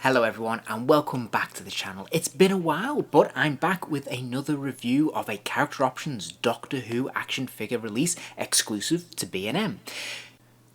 Hello everyone and welcome back to the channel. It's been a while, but I'm back with another review of a Character Options Doctor Who action figure release exclusive to B&M.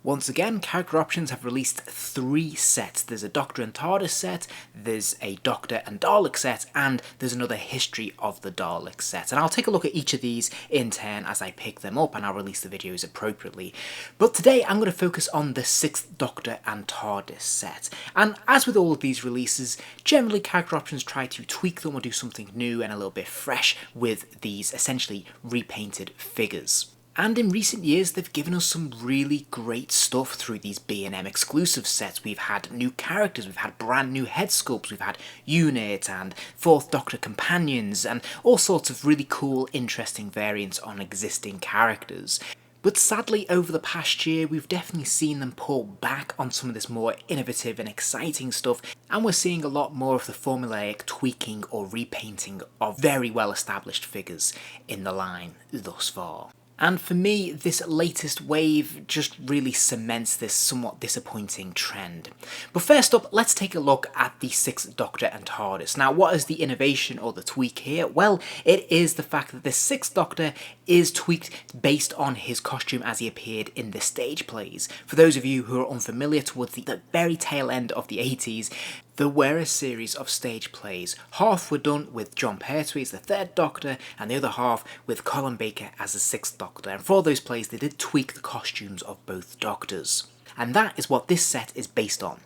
Once again, Character Options have released 3 sets. There's a Doctor and Tardis set, there's a Doctor and Dalek set, and there's another History of the Dalek set. And I'll take a look at each of these in turn as I pick them up, and I'll release the videos appropriately. But today I'm going to focus on the 6th Doctor and Tardis set. And as with all of these releases, generally Character Options try to tweak them or do something new and a little bit fresh with these essentially repainted figures. And in recent years, they've given us some really great stuff through these B&M exclusive sets. We've had new characters, we've had brand new head sculpts, we've had Unit and 4th Doctor companions, and all sorts of really cool, interesting variants on existing characters. But sadly, over the past year, we've definitely seen them pull back on some of this more innovative and exciting stuff, and we're seeing a lot more of the formulaic tweaking or repainting of very well-established figures in the line thus far. And for me, this latest wave just really cements this somewhat disappointing trend. But first up, let's take a look at the 6th Doctor and TARDIS. Now, what is the innovation or the tweak here? Well, it is the fact that the 6th Doctor is tweaked based on his costume as he appeared in the stage plays. For those of you who are unfamiliar, towards the very tail end of the 80s, there were a series of stage plays. Half were done with John Pertwee as the 3rd Doctor, and the other half with Colin Baker as the 6th Doctor. And for those plays, they did tweak the costumes of both Doctors. And that is what this set is based on.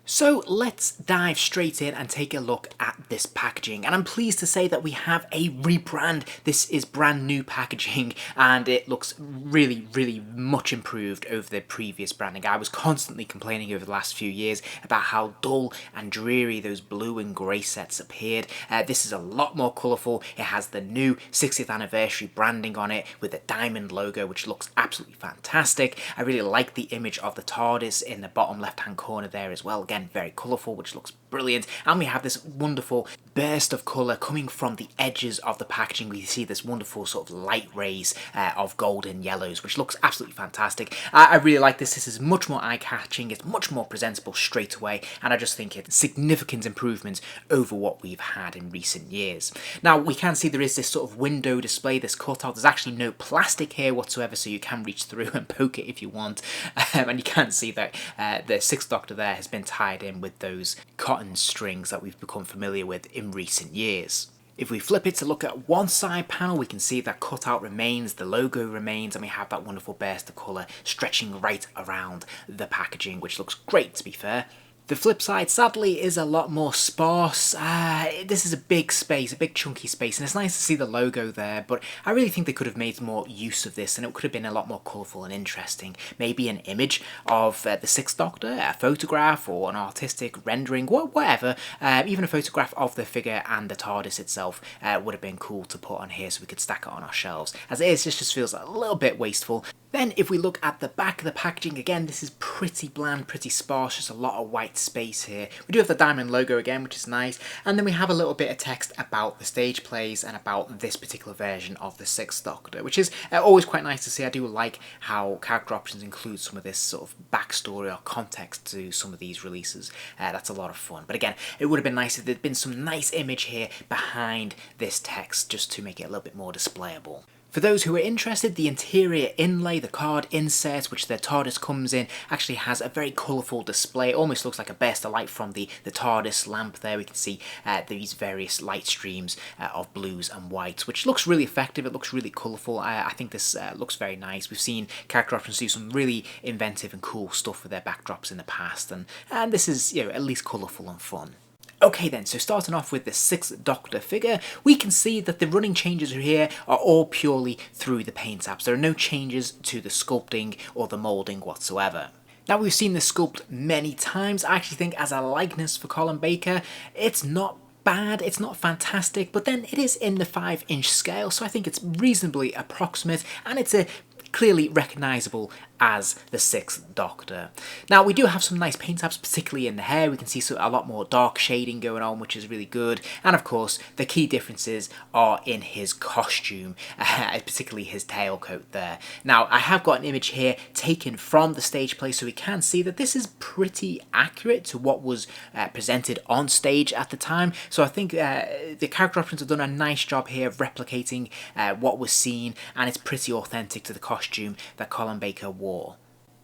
So let's dive straight in and take a look at this packaging, and I'm pleased to say that we have a rebrand. This is brand new packaging and it looks really much improved over the previous branding. I was constantly complaining over the last few years about how dull and dreary those blue and grey sets appeared. This is a lot more colourful. It has the new 60th anniversary branding on it with the diamond logo, which looks absolutely fantastic. I really like the image of the TARDIS in the bottom left hand corner there as well. Again, very colourful, which looks brilliant, and we have this wonderful burst of colour coming from the edges of the packaging. We see this wonderful sort of light rays of golden yellows, which looks absolutely fantastic. I really like this. This is much more eye-catching, it's much more presentable straight away, and I just think it's significant improvement over what we've had in recent years. Now, we can see there is this sort of window display, this cutout. There's actually no plastic here whatsoever, so you can reach through and poke it if you want, and you can see that the 6th Doctor there has been tied in with those cotton strings that we've become familiar with in recent years. If we flip it to look at one side panel, we can see that cutout remains, the logo remains, and we have that wonderful burst of colour stretching right around the packaging, which looks great, to be fair. The flip side, sadly, is a lot more sparse. This is a big space, a big chunky space, and it's nice to see the logo there, but I really think they could have made more use of this, and it could have been a lot more colourful and interesting. Maybe an image of the 6th Doctor, a photograph, or an artistic rendering, whatever. Even a photograph of the figure and the TARDIS itself would have been cool to put on here so we could stack it on our shelves. As it is, this just feels a little bit wasteful. Then if we look at the back of the packaging, again, this is pretty bland, pretty sparse, just a lot of white space here. We do have the diamond logo again, which is nice, and then we have a little bit of text about the stage plays and about this particular version of the 6th Doctor, which is always quite nice to see. I do like how Character Options include some of this sort of backstory or context to some of these releases. That's a lot of fun. But again, it would have been nice if there'd been some nice image here behind this text just to make it a little bit more displayable. For those who are interested, the interior inlay, the card insert, which the TARDIS comes in, actually has a very colourful display. It almost looks like a burst of light from the TARDIS lamp there. We can see these various light streams of blues and whites, which looks really effective. It looks really colourful. I think this looks very nice. We've seen Character Options do some really inventive and cool stuff with their backdrops in the past, and this is, you know, at least colourful and fun. Okay then, so starting off with the 6th Doctor figure, we can see that the running changes here are all purely through the paint apps. There are no changes to the sculpting or the moulding whatsoever. Now, we've seen this sculpt many times. I actually think as a likeness for Colin Baker, it's not bad, it's not fantastic, but then it is in the 5-inch scale, so I think it's reasonably approximate, and it's a clearly recognisable as the Sixth Doctor. Now, we do have some nice paint apps, particularly in the hair. We can see a lot more dark shading going on, which is really good. And of course, the key differences are in his costume, particularly his tailcoat there. Now, I have got an image here taken from the stage play, so we can see that this is pretty accurate to what was presented on stage at the time. So I think the character options have done a nice job here of replicating what was seen, and it's pretty authentic to the costume that Colin Baker wore.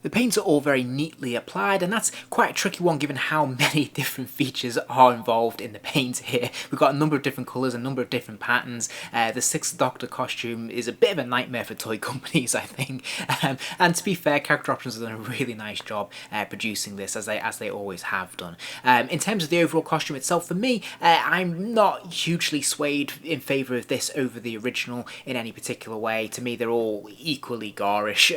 The paints are all very neatly applied, and that's quite a tricky one given how many different features are involved in the paint here. We've got a number of different colours, a number of different patterns. The Sixth Doctor costume is a bit of a nightmare for toy companies, I think. And to be fair, Character Options have done a really nice job producing this, as they always have done. In terms of the overall costume itself, for me, I'm not hugely swayed in favour of this over the original in any particular way. To me, they're all equally garish.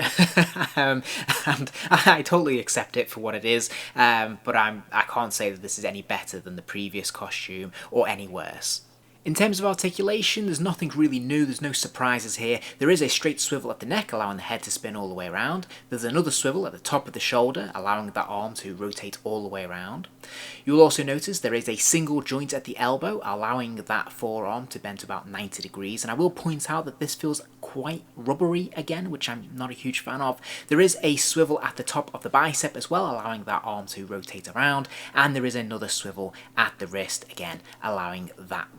And I totally accept it for what it is, but I can't say that this is any better than the previous costume or any worse. In terms of articulation, there's nothing really new, there's no surprises here. There is a straight swivel at the neck, allowing the head to spin all the way around. There's another swivel at the top of the shoulder, allowing that arm to rotate all the way around. You'll also notice there is a single joint at the elbow, allowing that forearm to bend to about 90 degrees. And I will point out that this feels quite rubbery again, which I'm not a huge fan of. There is a swivel at the top of the bicep as well, allowing that arm to rotate around. And there is another swivel at the wrist, again, allowing that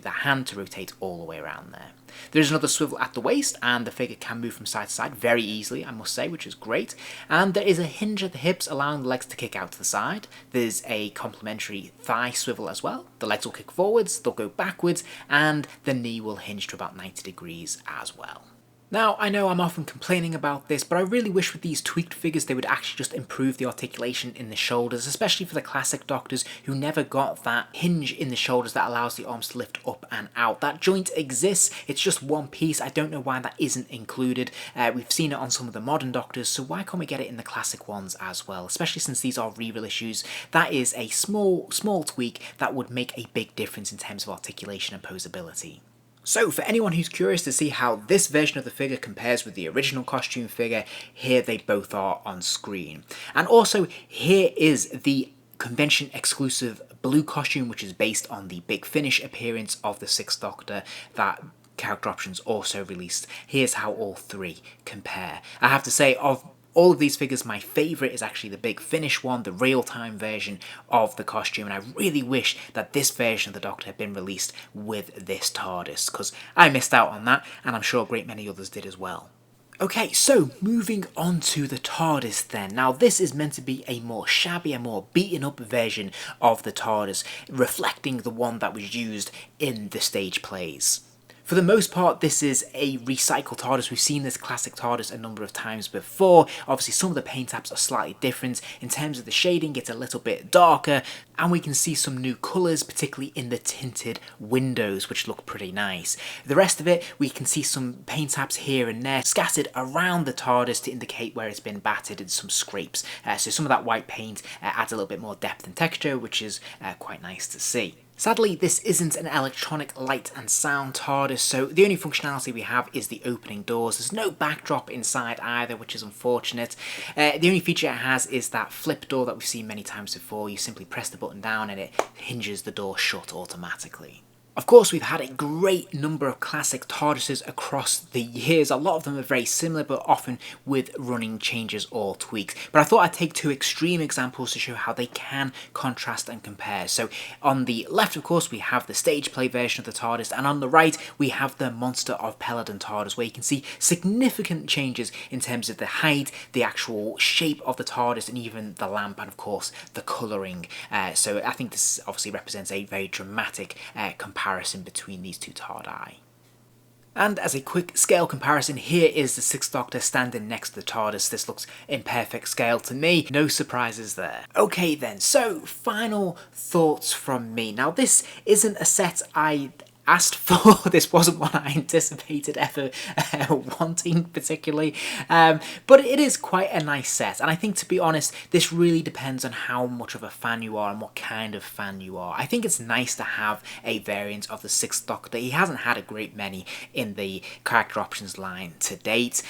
hand to rotate all the way around there. There's another swivel at the waist, and the figure can move from side to side very easily, I must say, which is great. And there is a hinge at the hips, allowing the legs to kick out to the side. There's a complementary thigh swivel as well. The legs will kick forwards, they'll go backwards, and the knee will hinge to about 90 degrees as well. Now, I know I'm often complaining about this, but I really wish with these tweaked figures they would actually just improve the articulation in the shoulders, especially for the classic Doctors who never got that hinge in the shoulders that allows the arms to lift up and out. That joint exists, it's just one piece. I don't know why that isn't included. We've seen it on some of the modern Doctors, so why can't we get it in the classic ones as well? Especially since these are re-release issues. That is a small tweak that would make a big difference in terms of articulation and posability. So for anyone who's curious to see how this version of the figure compares with the original costume figure, here they both are on screen. And also, here is the convention exclusive blue costume, which is based on the Big Finish appearance of the Sixth Doctor that Character Options also released. Here's how all three compare. I have to say, of all of these figures, my favourite is actually the Big Finish one, the real-time version of the costume, and I really wish that this version of the Doctor had been released with this TARDIS, because I missed out on that, and I'm sure a great many others did as well. Okay, so moving on to the TARDIS then. Now this is meant to be a more shabby, a more beaten up version of the TARDIS, reflecting the one that was used in the stage plays. For the most part, this is a recycled TARDIS. We've seen this classic TARDIS a number of times before. Obviously, some of the paint apps are slightly different. In terms of the shading, it's a little bit darker, and we can see some new colours, particularly in the tinted windows, which look pretty nice. The rest of it, we can see some paint apps here and there scattered around the TARDIS to indicate where it's been battered and some scrapes. So some of that white paint adds a little bit more depth and texture, which is quite nice to see. Sadly, this isn't an electronic light and sound TARDIS, so the only functionality we have is the opening doors. There's no backdrop inside either, which is unfortunate. The only feature it has is that flip door that we've seen many times before. You simply press the button down and it hinges the door shut automatically. Of course, we've had a great number of classic TARDISes across the years. A lot of them are very similar, but often with running changes or tweaks. But I thought I'd take two extreme examples to show how they can contrast and compare. So on the left, of course, we have the stage play version of the TARDIS, and on the right, we have the Monster of Peladon TARDIS, where you can see significant changes in terms of the height, the actual shape of the TARDIS, and even the lamp, and of course, the colouring. So I think this obviously represents a very dramatic comparison between these two TARDI. And as a quick scale comparison, here is the Sixth Doctor standing next to the TARDIS. This looks in perfect scale to me. No surprises there. Okay then, so final thoughts from me. Now this isn't a set I asked for. This wasn't what I anticipated ever wanting particularly, but it is quite a nice set, and I think, to be honest, this really depends on how much of a fan you are and what kind of fan you are. I think it's nice to have a variant of the Sixth Doctor. He hasn't had a great many in the character options line to date,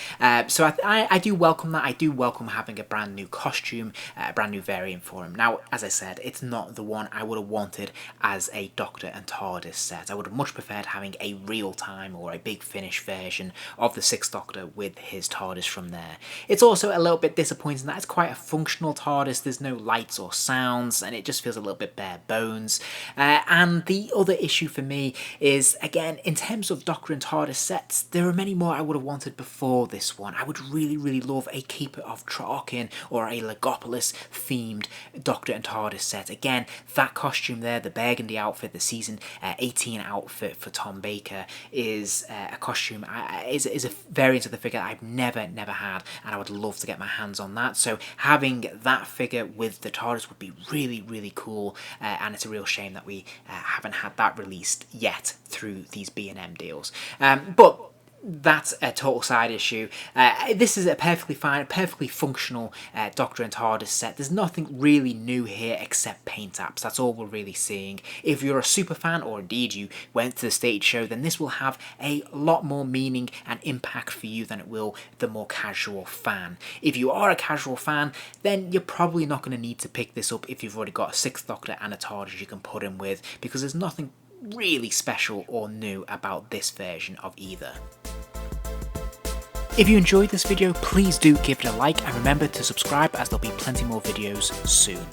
so I do welcome that. I do welcome having a brand new costume, a brand new variant for him. Now, as I said, it's not the one I would have wanted as a Doctor and Tardis set. I would have much preferred having a real-time or a big finish version of the Sixth Doctor with his TARDIS from there. It's also a little bit disappointing that it's quite a functional TARDIS. There's no lights or sounds, and it just feels a little bit bare bones. And the other issue for me is, again, in terms of Doctor and TARDIS sets, there are many more I would have wanted before this one. I would really, really love a Keeper of Traken or a Legopolis themed Doctor and TARDIS set. Again, that costume there, the burgundy outfit, the season 18 outfit for Tom Baker, is a costume, is a variant of the figure I've never had, and I would love to get my hands on that. So having that figure with the TARDIS would be really, really cool, and it's a real shame that we haven't had that released yet through these B&M deals. But that's a total side issue. This is a perfectly fine, perfectly functional Doctor and TARDIS set. There's nothing really new here except paint apps. That's all we're really seeing. If you're a super fan, or indeed you went to the stage show, then this will have a lot more meaning and impact for you than it will the more casual fan. If you are a casual fan, then you're probably not going to need to pick this up if you've already got a Sixth Doctor and a TARDIS you can put in with, because there's nothing really special or new about this version of either. If you enjoyed this video, please do give it a like, and remember to subscribe, as there'll be plenty more videos soon.